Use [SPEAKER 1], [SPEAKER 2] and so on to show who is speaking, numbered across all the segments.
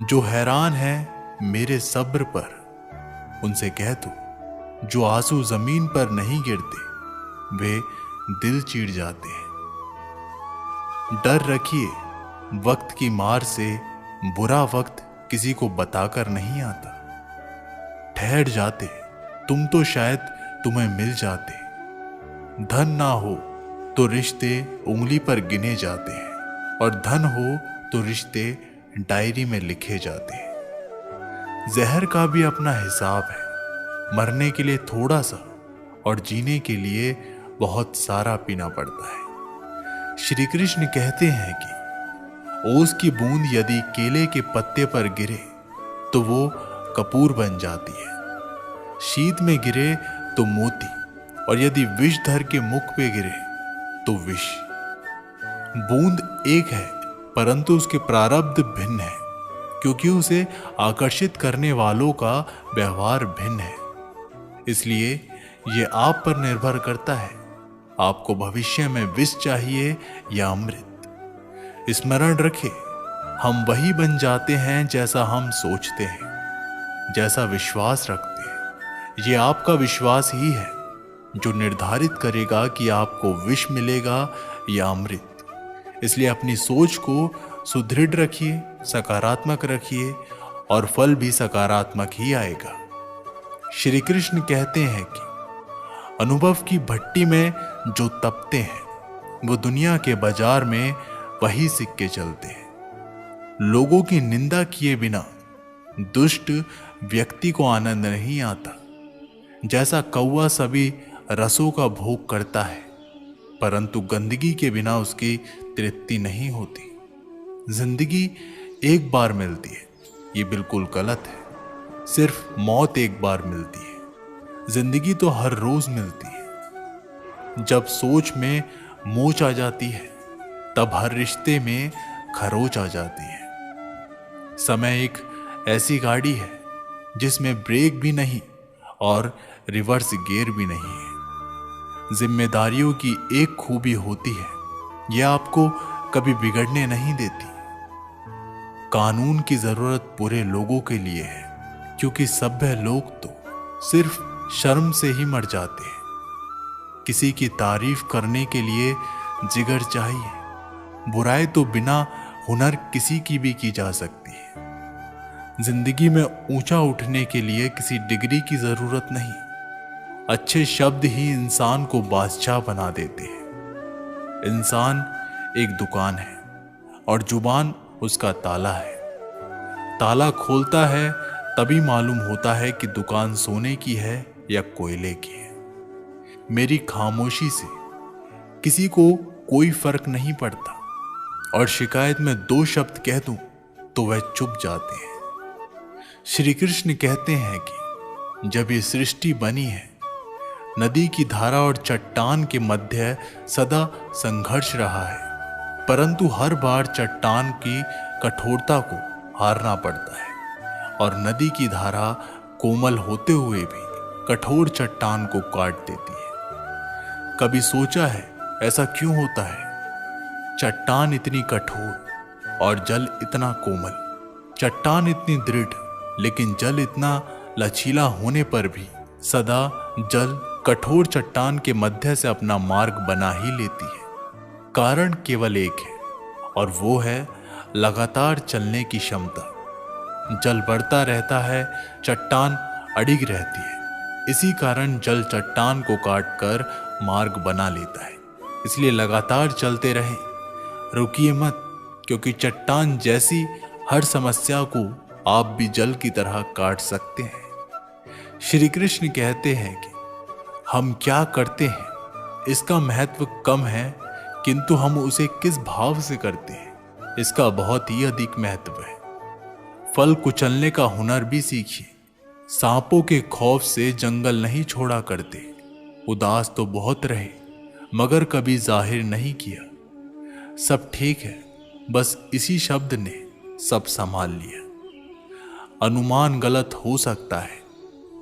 [SPEAKER 1] जो हैरान है मेरे सब्र पर, उनसे कह दो जो आंसू जमीन पर नहीं गिरते वे दिल चीर जाते हैं। डर रखिए वक्त की मार से, बुरा वक्त किसी को बताकर नहीं आता। ठहर जाते तुम तो शायद तुम्हें मिल जाते। धन ना हो तो रिश्ते उंगली पर गिने जाते हैं, और धन हो तो रिश्ते डायरी में लिखे जाते हैं। जहर का भी अपना हिसाब है, मरने के लिए थोड़ा सा और जीने के लिए बहुत सारा पीना पड़ता है। श्री कृष्ण कहते हैं कि ओस की बूंद यदि केले के पत्ते पर गिरे तो वो कपूर बन जाती है, शीत में गिरे तो मोती, और यदि विषधर के मुख पे गिरे तो विष। बूंद एक है परंतु उसके प्रारब्ध भिन्न है, क्योंकि उसे आकर्षित करने वालों का व्यवहार भिन्न है। इसलिए ये आप पर निर्भर करता है, आपको भविष्य में विष चाहिए या अमृत। स्मरण रखें, हम वही बन जाते हैं जैसा हम सोचते हैं, जैसा विश्वास रखते हैं। ये आपका विश्वास ही है जो निर्धारित करेगा कि आपको विष मिलेगा या अमृत। इसलिए अपनी सोच को सुदृढ़ रखिए, सकारात्मक रखिए, और फल भी सकारात्मक ही आएगा। श्री कृष्ण कहते हैं कि अनुभव की भट्टी में जो तपते हैं वो दुनिया के बाजार में वही सिक्के चलते हैं। लोगों की निंदा किए बिना दुष्ट व्यक्ति को आनंद नहीं आता। जैसा कौवा सभी रसों का भोग करता है, परंतु गंदगी के बिना उसकी तृप्ति नहीं होती। जिंदगी एक बार मिलती है, ये बिल्कुल गलत है। सिर्फ मौत एक बार मिलती है, जिंदगी तो हर रोज मिलती है। जब सोच में मोच आ जाती है तब हर रिश्ते में खरोच आ जाती है। समय एक ऐसी गाड़ी है जिसमें ब्रेक भी नहीं और रिवर्स गियर भी नहीं है। जिम्मेदारियों की एक खूबी होती है, यह आपको कभी बिगड़ने नहीं देती। कानून की जरूरत बुरे लोगों के लिए है, क्योंकि सभ्य लोग तो सिर्फ शर्म से ही मर जाते हैं। किसी की तारीफ करने के लिए जिगर चाहिए। बुराई तो बिना हुनर किसी की भी की जा सकती है। जिंदगी में ऊंचा उठने के लिए किसी डिग्री की जरूरत नहीं। अच्छे शब्द ही इंसान को बादशाह बना देते हैं। इंसान एक दुकान है और जुबान उसका ताला है। ताला खोलता है तभी मालूम होता है कि दुकान सोने की है या कोयले की है। मेरी खामोशी से किसी को कोई फर्क नहीं पड़ता, और शिकायत में 2 शब्द कह दूं तो वह चुप जाते हैं। श्री कृष्ण कहते हैं कि जब ये सृष्टि बनी है, नदी की धारा और चट्टान के मध्य सदा संघर्ष रहा है, परंतु हर बार चट्टान की कठोरता को हारना पड़ता है, और नदी की धारा कोमल होते हुए भी कठोर चट्टान को काट देती है। कभी सोचा है ऐसा क्यों होता है? चट्टान इतनी कठोर और जल इतना कोमल, चट्टान इतनी दृढ़ लेकिन जल इतना लचीला होने पर भी सदा जल कठोर चट्टान के मध्य से अपना मार्ग बना ही लेती है। कारण केवल एक है, और वो है लगातार चलने की क्षमता। जल बढ़ता रहता है, चट्टान अडिग रहती है। इसी कारण जल चट्टान को काटकर मार्ग बना लेता है। इसलिए लगातार चलते रहें, रुकिए मत, क्योंकि चट्टान जैसी हर समस्या को आप भी जल की तरह काट सकते हैं। श्री कृष्ण कहते हैं कि हम क्या करते हैं इसका महत्व कम है, किंतु हम उसे किस भाव से करते हैं इसका बहुत ही अधिक महत्व है। फल कुचलने का हुनर भी सीखिए। सांपों के खौफ से जंगल नहीं छोड़ा करते। उदास तो बहुत रहे मगर कभी जाहिर नहीं किया। सब ठीक है, बस इसी शब्द ने सब संभाल लिया। अनुमान गलत हो सकता है,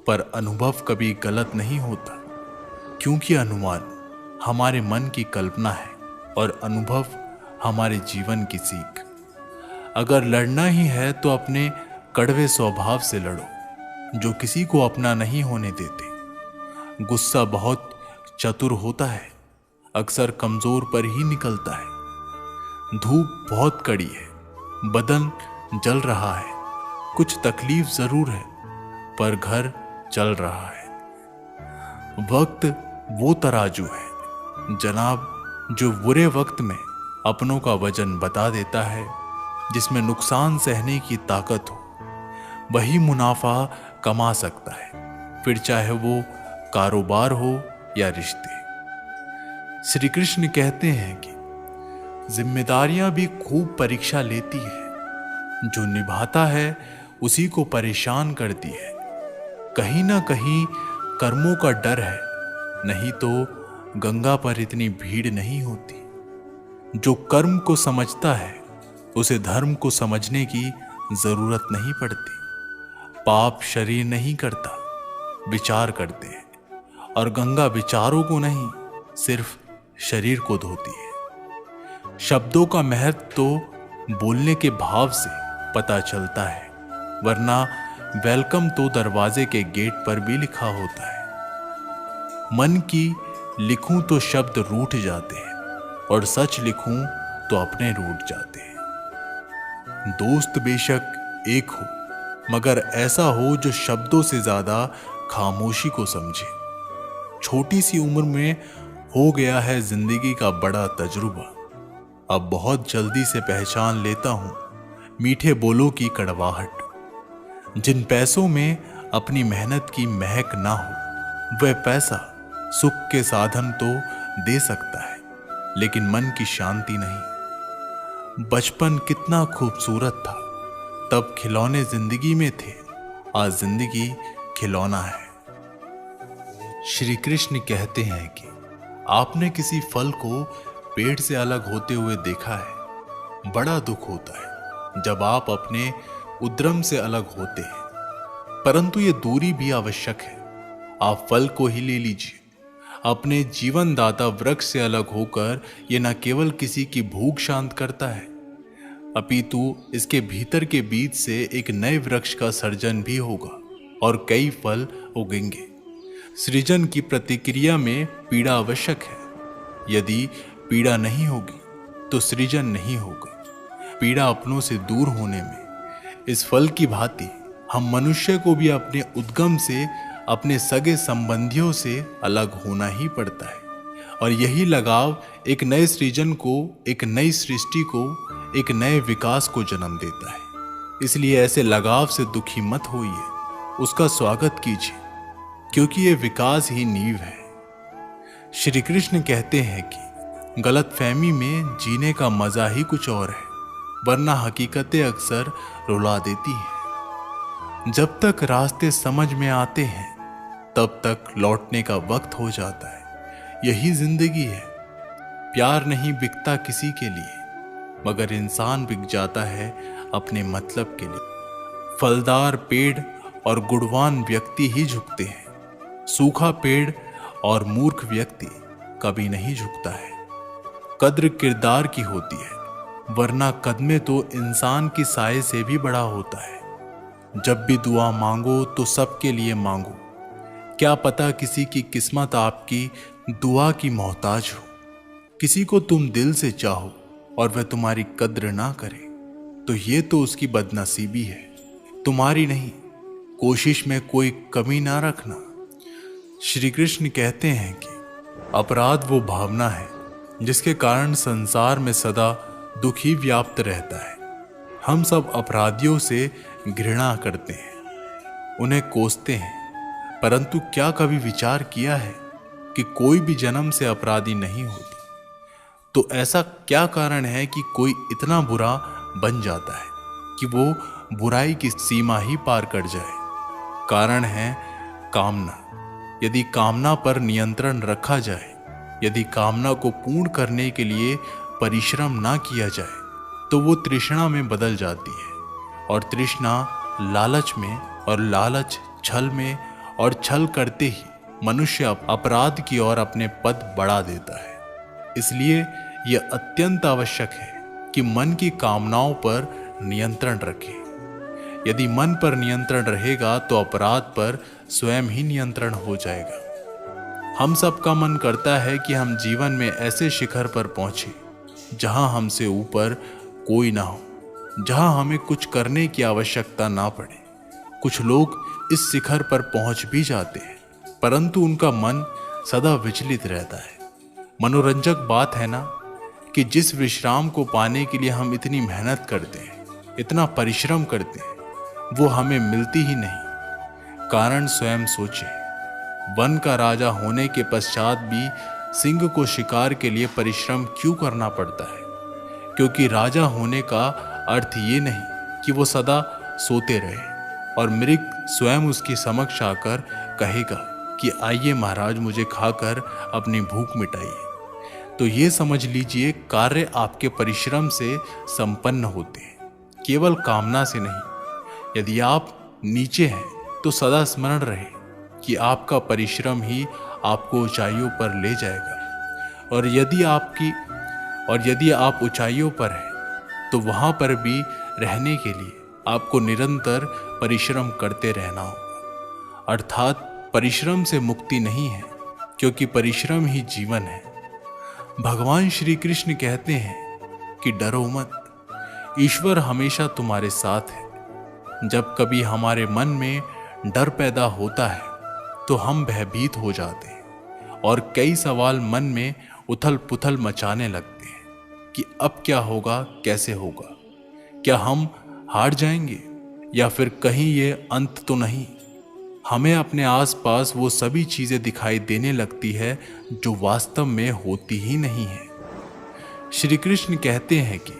[SPEAKER 1] पर अनुभव कभी गलत नहीं होता, क्योंकि अनुमान हमारे मन की कल्पना है और अनुभव हमारे जीवन की सीख। अगर लड़ना ही है तो अपने कड़वे स्वभाव से लड़ो जो किसी को अपना नहीं होने देते। गुस्सा बहुत चतुर होता है, अक्सर कमजोर पर ही निकलता है। धूप बहुत कड़ी है, बदन जल रहा है, कुछ तकलीफ जरूर है पर घर चल रहा है। वक्त वो तराजू है जनाब जो बुरे वक्त में अपनों का वजन बता देता है। जिसमें नुकसान सहने की ताकत हो वही मुनाफा कमा सकता है, फिर चाहे वो कारोबार हो या रिश्ते। श्री कृष्ण कहते हैं कि जिम्मेदारियां भी खूब परीक्षा लेती है, जो निभाता है उसी को परेशान करती है। कहीं ना कहीं कर्मों का डर है, नहीं तो गंगा पर इतनी भीड़ नहीं होती। जो कर्म को समझता है उसे धर्म को समझने की जरूरत नहीं पड़ती। पाप शरीर नहीं करता, विचार करते हैं, और गंगा विचारों को नहीं सिर्फ शरीर को धोती है। शब्दों का महत्व तो बोलने के भाव से पता चलता है, वरना वेलकम तो दरवाजे के गेट पर भी लिखा होता है। मन की लिखूं तो शब्द रूठ जाते हैं, और सच लिखूं तो अपने रूठ जाते हैं। दोस्त बेशक एक हो, मगर ऐसा हो जो शब्दों से ज्यादा खामोशी को समझे। छोटी सी उम्र में हो गया है जिंदगी का बड़ा तजुर्बा, अब बहुत जल्दी से पहचान लेता हूं मीठे बोलों की कड़वाहट। जिन पैसों में अपनी मेहनत की महक ना हो, वह पैसा सुख के साधन तो दे सकता है, लेकिन मन की शांति नहीं। बचपन कितना खूबसूरत था, तब खिलौने जिंदगी में थे, आज जिंदगी खिलौना है। श्री कृष्ण कहते हैं कि आपने किसी फल को पेड़ से अलग होते हुए देखा है। बड़ा दुख होता है जब आप अपने उद्रम से अलग होते हैं, परंतु ये दूरी भी आवश्यक है। आप फल को ही ले लीजिए, अपने जीवन दाता वृक्ष से अलग होकर ये न केवल किसी की भूख शांत करता है, अपितु इसके भीतर के बीज से एक नए वृक्ष का सर्जन भी होगा और कई फल उगेंगे। सृजन की प्रतिक्रिया में पीड़ा आवश्यक है। यदि पीड़ा नहीं होगी तो सृजन नहीं होगा। पीड़ा अपनों से दूर होने में इस फल की भांति हम मनुष्य को भी अपने उद्गम से, अपने सगे संबंधियों से अलग होना ही पड़ता है, और यही लगाव एक नए सृजन को, एक नई सृष्टि को, एक नए विकास को जन्म देता है। इसलिए ऐसे लगाव से दुखी मत होइए, उसका स्वागत कीजिए, क्योंकि ये विकास ही नींव है। श्री कृष्ण कहते हैं कि गलतफहमी में जीने का मजा ही कुछ और है, वरना हकीकतें अक्सर रुला देती हैं। जब तक रास्ते समझ में आते हैं तब तक लौटने का वक्त हो जाता है। यही जिंदगी है। प्यार नहीं बिकता किसी के लिए, मगर इंसान बिक जाता है अपने मतलब के लिए। फलदार पेड़ और गुणवान व्यक्ति ही झुकते हैं, सूखा पेड़ और मूर्ख व्यक्ति कभी नहीं झुकता है। कद्र किरदार की होती है, वरना कदमे तो इंसान की साये से भी बड़ा होता है। जब भी दुआ मांगो तो सबके लिए मांगो, क्या पता किसी की किस्मत आपकी दुआ की मोहताज हो। किसी को तुम दिल से चाहो और वह तुम्हारी कद्र ना करे तो ये तो उसकी बदनसीबी है, तुम्हारी नहीं। कोशिश में कोई कमी ना रखना। श्री कृष्ण कहते हैं कि अपराध वो भावना है जिसके कारण संसार में सदा दुख ही व्याप्त रहता है। हम सब अपराधियों से घृणा करते हैं, उन्हें कोसते हैं, परंतु क्या कभी विचार किया है कि कोई भी जन्म से अपराधी नहीं होती? तो ऐसा क्या कारण है कि कोई इतना बुरा बन जाता है कि वो बुराई की सीमा ही पार कर जाए? कारण है कामना। यदि कामना पर नियंत्रण रखा जाए, यदि कामना को पूर्ण करने के लिए परिश्रम ना किया जाए, तो वो तृष्णा में बदल जाती है, और तृष्णा लालच में, और लालच छल में, और छल करते ही मनुष्य अपराध की ओर अपने पद बढ़ा देता है। इसलिए यह अत्यंत आवश्यक है कि मन की कामनाओं पर नियंत्रण रखें। यदि मन पर नियंत्रण रहेगा तो अपराध पर स्वयं ही नियंत्रण हो जाएगा। हम सबका मन करता है कि हम जीवन में ऐसे शिखर पर पहुंचे जहां हमसे ऊपर कोई ना हो, जहां हमें कुछ करने की आवश्यकता ना पड़े। कुछ लोग इस शिखर पर पहुंच भी जाते हैं, परंतु उनका मन सदा विचलित रहता है। मनोरंजक बात है ना कि जिस विश्राम को पाने के लिए हम इतनी मेहनत करते हैं, इतना परिश्रम करते हैं, वो हमें मिलती ही नहीं। कारण स्वयं सोचे, वन का राजा होने के पश्चात भी सिंह को शिकार के लिए परिश्रम क्यों करना पड़ता है? क्योंकि राजा होने का अर्थ ये नहीं कि वो सदा सोते रहे और मृग स्वयं उसकी समक्ष आकर कहेगा कि आइए महाराज, मुझे खाकर अपनी भूख मिटाइए। तो ये समझ लीजिए, कार्य आपके परिश्रम से संपन्न होते हैं, केवल कामना से नहीं। यदि आप नीचे हैं तो सदा स्मरण रहे कि आपका परिश्रम ही आपको ऊंचाइयों पर ले जाएगा, और यदि आप ऊंचाइयों पर हैं तो वहां पर भी रहने के लिए आपको निरंतर परिश्रम करते रहना होगा। अर्थात परिश्रम से मुक्ति नहीं है, क्योंकि परिश्रम ही जीवन है। भगवान श्री कृष्ण कहते हैं कि डरो मत, ईश्वर हमेशा तुम्हारे साथ है। जब कभी हमारे मन में डर पैदा होता है तो हम भयभीत हो जाते हैं और कई सवाल मन में उथल पुथल मचाने लगते हैं कि अब क्या होगा, कैसे होगा, क्या हम हार जाएंगे या फिर कहीं ये अंत तो नहीं। हमें अपने आसपास वो सभी चीजें दिखाई देने लगती है जो वास्तव में होती ही नहीं है। श्री कृष्ण कहते हैं कि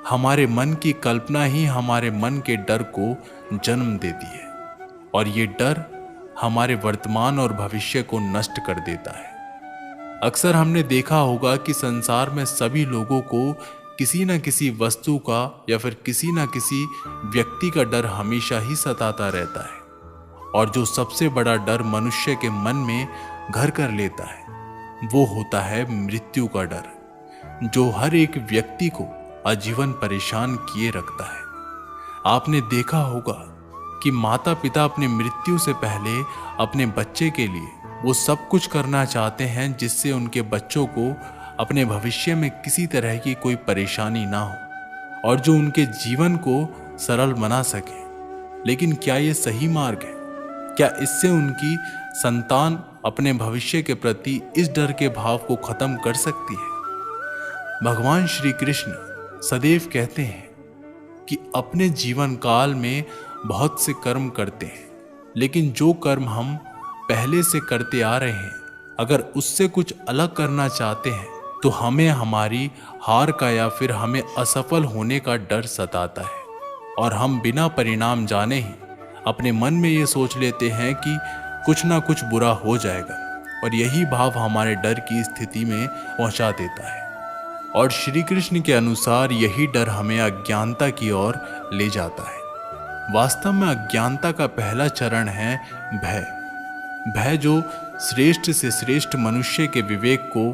[SPEAKER 1] हमारे मन की कल्पना ही हमारे मन के डर को जन्म देती है, और ये डर हमारे वर्तमान और भविष्य को नष्ट कर देता है। अक्सर हमने देखा होगा कि संसार में सभी लोगों को किसी न किसी वस्तु का या फिर किसी न किसी व्यक्ति का डर हमेशा ही सताता रहता है, और जो सबसे बड़ा डर मनुष्य के मन में घर कर लेता है वो होता है मृत्यु का डर, जो हर एक व्यक्ति को आजीवन परेशान किए रखता है। आपने देखा होगा कि माता पिता अपनी मृत्यु से पहले अपने बच्चे के लिए वो सब कुछ करना चाहते हैं जिससे उनके बच्चों को अपने भविष्य में किसी तरह की कोई परेशानी ना हो और जो उनके जीवन को सरल बना सके। लेकिन क्या ये सही मार्ग है? क्या इससे उनकी संतान अपने भविष्य के प्रति इस डर के भाव को खत्म कर सकती है? भगवान श्री कृष्ण सदैव कहते हैं कि अपने जीवन काल में बहुत से कर्म करते हैं, लेकिन जो कर्म हम पहले से करते आ रहे हैं, अगर उससे कुछ अलग करना चाहते हैं तो हमें हमारी हार का या फिर हमें असफल होने का डर सताता है, और हम बिना परिणाम जाने ही अपने मन में ये सोच लेते हैं कि कुछ ना कुछ बुरा हो जाएगा, और यही भाव हमारे डर की स्थिति में पहुंचा देता है। और श्री कृष्ण के अनुसार यही डर हमें अज्ञानता की ओर ले जाता है। वास्तव में अज्ञानता का पहला चरण है भय। भय जो श्रेष्ठ से श्रेष्ठ मनुष्य के विवेक को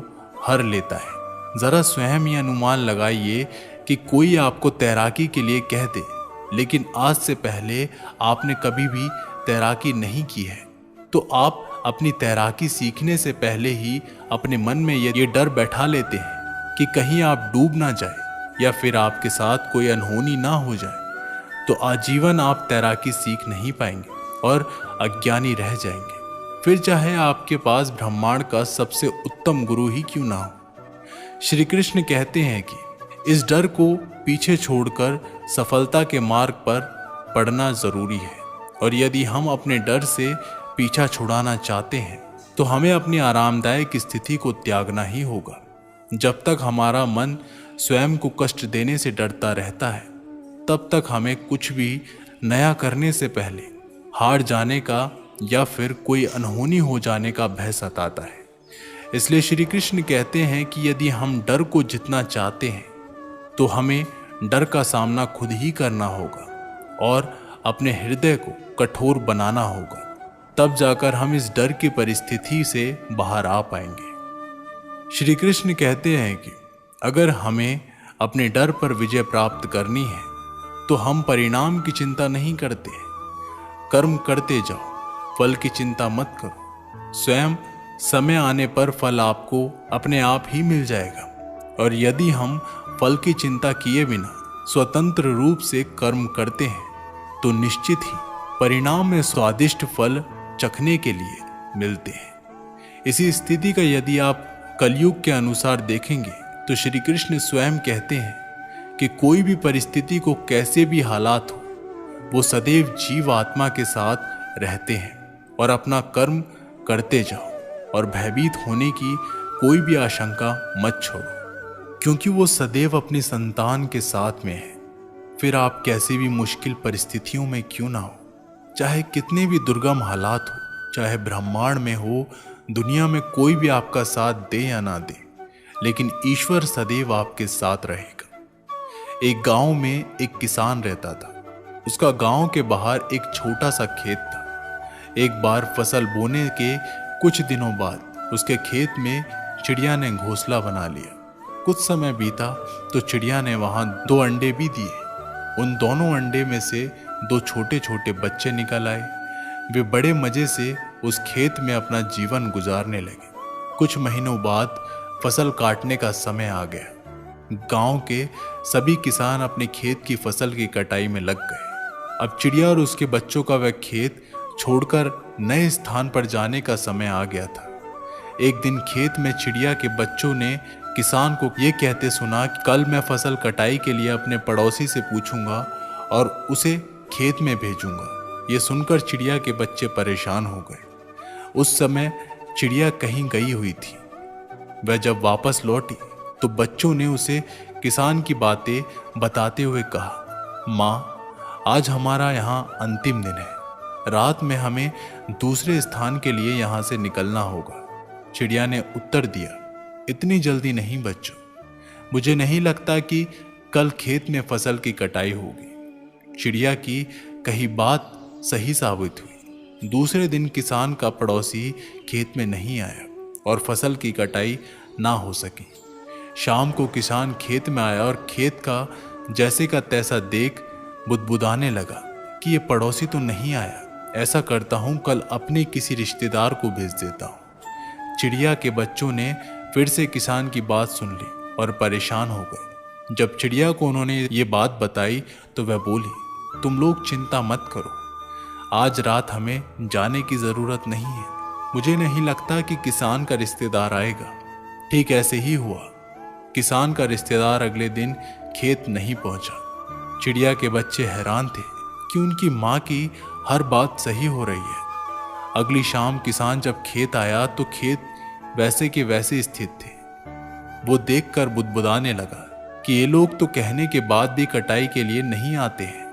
[SPEAKER 1] हर लेता है। जरा स्वयं ही अनुमान लगाइए कि कोई आपको तैराकी के लिए कह दे, लेकिन आज से पहले आपने कभी भी तैराकी नहीं की है, तो आप अपनी तैराकी सीखने से पहले ही अपने मन में ये डर बैठा लेते हैं कि कहीं आप डूब ना जाए या फिर आपके साथ कोई अनहोनी ना हो जाए, तो आजीवन आप तैराकी सीख नहीं पाएंगे और अज्ञानी रह जाएंगे। फिर चाहे आपके पास ब्रह्मांड का सबसे उत्तम गुरु ही क्यों ना हो। श्री कृष्ण कहते हैं कि इस डर को पीछे छोड़कर सफलता के मार्ग पर पड़ना जरूरी है, और यदि हम अपने डर से पीछा छुड़ाना चाहते हैं तो हमें अपनी आरामदायक स्थिति को त्यागना ही होगा। जब तक हमारा मन स्वयं को कष्ट देने से डरता रहता है, तब तक हमें कुछ भी नया करने से पहले हार जाने का या फिर कोई अनहोनी हो जाने का भय सताता है। इसलिए श्री कृष्ण कहते हैं कि यदि हम डर को जितना चाहते हैं तो हमें डर का सामना खुद ही करना होगा और अपने हृदय को कठोर बनाना होगा। तब जाकर हम इस डर की परिस्थिति से बाहर आ पाएंगे। श्री कृष्ण कहते हैं कि अगर हमें अपने डर पर विजय प्राप्त करनी है तो हम परिणाम की चिंता नहीं करते। कर्म करते जाओ, फल की चिंता मत करो। स्वयं समय आने पर फल आपको अपने आप ही मिल जाएगा। और यदि हम फल की चिंता किए बिना स्वतंत्र रूप से कर्म करते हैं तो निश्चित ही परिणाम में स्वादिष्ट फल चखने के लिए मिलते हैं। इसी स्थिति का यदि आप कलयुग के अनुसार देखेंगे तो श्री कृष्ण स्वयं कहते हैं कि कोई भी परिस्थिति को कैसे भी हालात हो, वो सदैव जीव आत्मा के साथ रहते हैं और अपना कर्म करते जाओ और भयभीत होने की कोई भी आशंका मत छोड़ो, क्योंकि वो सदैव अपनी संतान के साथ में है। फिर आप कैसी भी मुश्किल परिस्थितियों में क्यों ना हो, चाहे कितने भी दुर्गम हालात हो, चाहे ब्रह्मांड में हो, दुनिया में कोई भी आपका साथ दे या ना दे, लेकिन ईश्वर सदैव आपके साथ रहेगा। एक गांव में एक किसान रहता था। उसका गांव के बाहर एक छोटा सा खेत था। एक बार फसल बोने के कुछ दिनों बाद उसके खेत में चिड़िया ने घोंसला बना लिया। कुछ समय बीता तो चिड़िया ने वहां 2 अंडे भी दिए। उन दोनों अंडे में से 2 छोटे छोटे बच्चे निकल आए। वे बड़े मजे से उस खेत में अपना जीवन गुजारने लगे। कुछ महीनों बाद फसल काटने का समय आ गया। गांव के सभी किसान अपने खेत की फसल की कटाई में लग गए। अब चिड़िया और उसके बच्चों का वह खेत छोड़कर नए स्थान पर जाने का समय आ गया था। एक दिन खेत में चिड़िया के बच्चों ने किसान को ये कहते सुना कि कल मैं फसल कटाई के लिए अपने पड़ोसी से पूछूंगा और उसे खेत में भेजूंगा। ये सुनकर चिड़िया के बच्चे परेशान हो गए। उस समय चिड़िया कहीं गई हुई थी। वह जब वापस लौटी तो बच्चों ने उसे किसान की बातें बताते हुए कहा, माँ, आज हमारा यहाँ अंतिम दिन है। रात में हमें दूसरे स्थान के लिए यहाँ से निकलना होगा। चिड़िया ने उत्तर दिया, इतनी जल्दी नहीं बच्चों, मुझे नहीं लगता कि कल खेत में फसल की कटाई होगी। चिड़िया की कही बात सही साबित हुई। दूसरे दिन किसान का पड़ोसी खेत में नहीं आया और फसल की कटाई ना हो सकी। शाम को किसान खेत में आया और खेत का जैसे का तैसा देख बुदबुदाने लगा कि ये पड़ोसी तो नहीं आया। ऐसा करता हूँ, कल अपने किसी रिश्तेदार को भेज देता हूँ। चिड़िया के बच्चों ने फिर से किसान की बात सुन ली और परेशान हो गए। जब चिड़िया को उन्होंने ये बात बताई तो वह बोली, तुम लोग चिंता मत करो, आज रात हमें जाने की ज़रूरत नहीं है। मुझे नहीं लगता कि किसान का रिश्तेदार आएगा। ठीक ऐसे ही हुआ। किसान का रिश्तेदार अगले दिन खेत नहीं पहुंचा। चिड़िया के बच्चे हैरान थे कि उनकी माँ की हर बात सही हो रही है। अगली शाम किसान जब खेत आया तो खेत वैसे के वैसे स्थित थे। वो देखकर बुदबुदाने लगा कि ये लोग तो कहने के बाद भी कटाई के लिए नहीं आते हैं।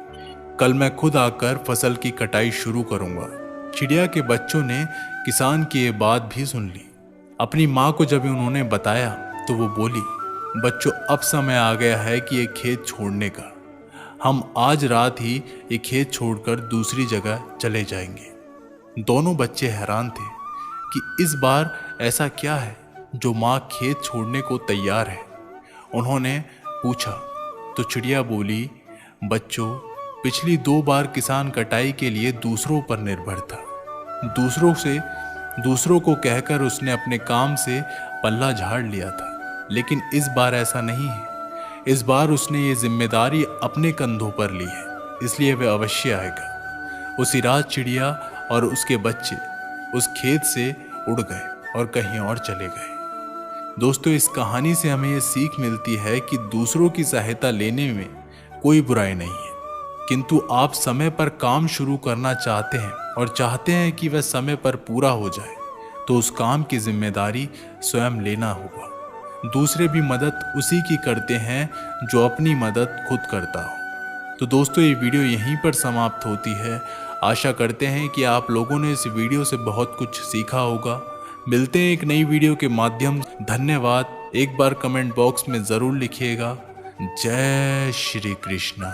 [SPEAKER 1] कल मैं खुद आकर फसल की कटाई शुरू करूंगा। चिड़िया के बच्चों ने किसान की ये बात भी सुन ली। अपनी माँ को जब उन्होंने बताया तो वो बोली, बच्चों, अब समय आ गया है कि ये खेत छोड़ने का। हम आज रात ही ये खेत छोड़कर दूसरी जगह चले जाएंगे। दोनों बच्चे हैरान थे कि इस बार ऐसा क्या है जो माँ खेत छोड़ने को तैयार है। उन्होंने पूछा तो चिड़िया बोली, बच्चों, पिछली 2 बार किसान कटाई के लिए दूसरों पर निर्भर था। दूसरों को कहकर उसने अपने काम से पल्ला झाड़ लिया था, लेकिन इस बार ऐसा नहीं है। इस बार उसने ये जिम्मेदारी अपने कंधों पर ली है, इसलिए वह अवश्य आएगा। उसी रात चिड़िया और उसके बच्चे उस खेत से उड़ गए और कहीं और चले गए। दोस्तों, इस कहानी से हमें ये सीख मिलती है कि दूसरों की सहायता लेने में कोई बुराई नहीं है, किंतु आप समय पर काम शुरू करना चाहते हैं और चाहते हैं कि वह समय पर पूरा हो जाए, तो उस काम की जिम्मेदारी स्वयं लेना होगा। दूसरे भी मदद उसी की करते हैं जो अपनी मदद खुद करता हो। तो दोस्तों, ये वीडियो यहीं पर समाप्त होती है। आशा करते हैं कि आप लोगों ने इस वीडियो से बहुत कुछ सीखा होगा। मिलते हैं एक नई वीडियो के माध्यम। धन्यवाद। एक बार कमेंट बॉक्स में ज़रूर लिखिएगा। जय श्री कृष्ण।